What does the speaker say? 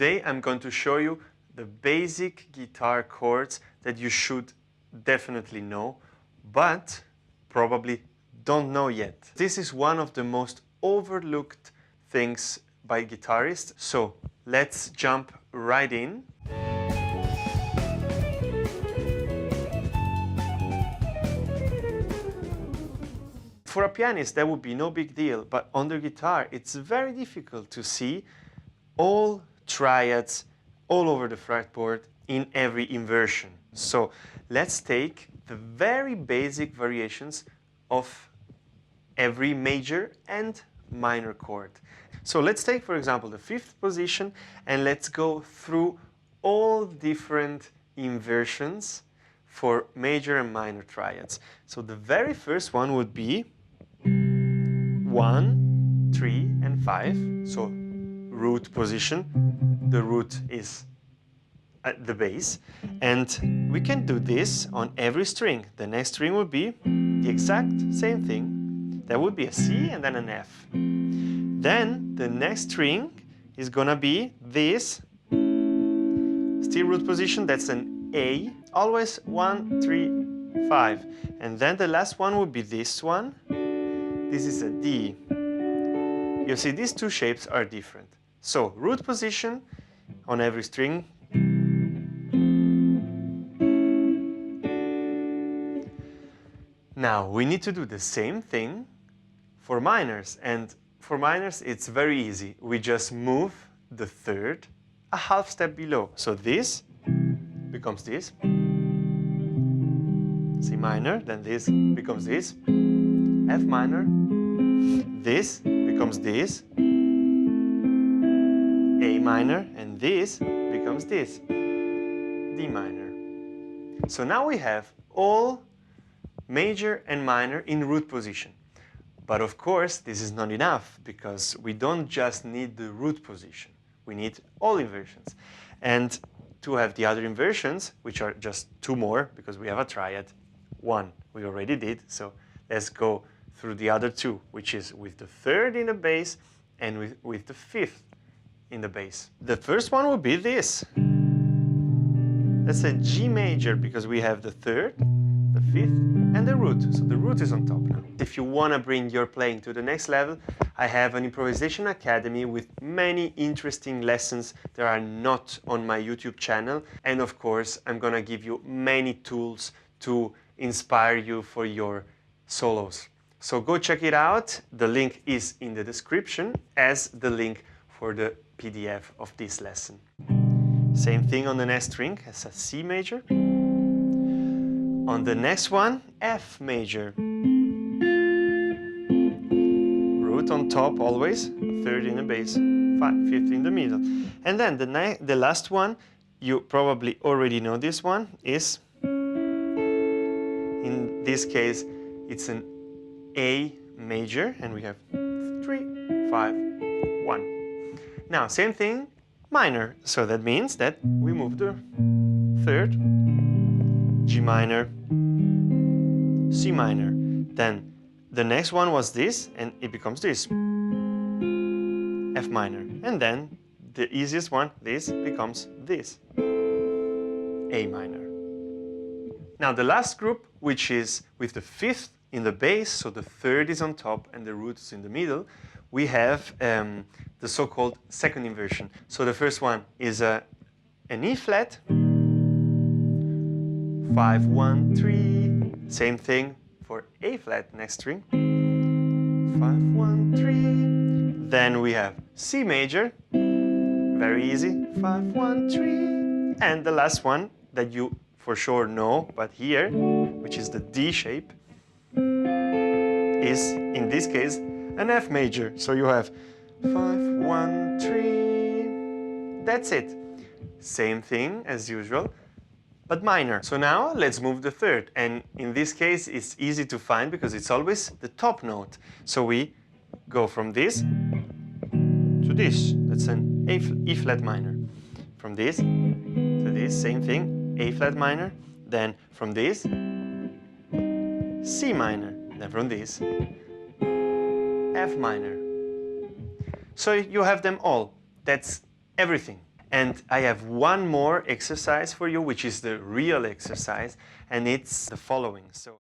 Today I'm going to show you the basic guitar chords that you should definitely know, but probably don't know yet. This is one of the most overlooked things by guitarists, so let's jump right in. For a pianist that would be no big deal, but on the guitar it's very difficult to see all triads all over the fretboard in every inversion. So let's take the very basic variations of every major and minor chord. So let's take, for example, the fifth position and let's go through all different inversions for major and minor triads. So the very first one would be 1, 3, and 5. So root position. The root is at the bass. And we can do this on every string. The next string would be the exact same thing. That would be a C and then an F. Then the next string is gonna be this. Still root position, that's an A. Always 1, 3, 5. And then the last one would be this one. This is a D. You see, these two shapes are different. So, root position on every string. Now, we need to do the same thing for minors. And for minors, it's very easy. We just move the third a half step below. So this becomes this. C minor, then this becomes this. F minor, this becomes this, A minor, and this becomes this, D minor. So now we have all major and minor in root position. But of course, this is not enough because we don't just need the root position. We need all inversions. And to have the other inversions, which are just two more because we have a triad, one we already did, so let's go through the other two, which is with the third in the bass and with the fifth in the bass. The first one will be this. That's a G major because we have the third, the fifth, and the root. So the root is on top now. If you want to bring your playing to the next level, I have an improvisation academy with many interesting lessons that are not on my YouTube channel. And of course, I'm going to give you many tools to inspire you for your solos. So go check it out. The link is in the description as the link for the PDF of this lesson. Same thing on the next string as a C major. On the next one, F major. Root on top always, third in the bass, fifth in the middle. And then the last one, you probably already know this one, is, in this case, it's an A major, and we have 3, 5, 1. Now, same thing, minor. So that means that we move the third, G minor, C minor. Then the next one was this, and it becomes this, F minor. And then the easiest one, this, becomes this, A minor. Now the last group, which is with the fifth in the bass, so the third is on top and the root is in the middle, we have the so-called second inversion. So the first one is an E flat, 5, 1, 3, same thing for A flat next string, 5, 1, 3. Then we have C major, very easy, 5, 1, 3. And the last one that you for sure know, but here, which is the D shape, is, in this case, an F major. So you have 5, 1, 3. That's it. Same thing as usual, but minor. So now let's move the third. And in this case, it's easy to find because it's always the top note. So we go from this to this. That's an E flat minor. From this to this, same thing, A flat minor. Then from this, C minor. Then from this, F minor. So you have them all. That's everything. And I have one more exercise for you, which is the real exercise, and it's the following. So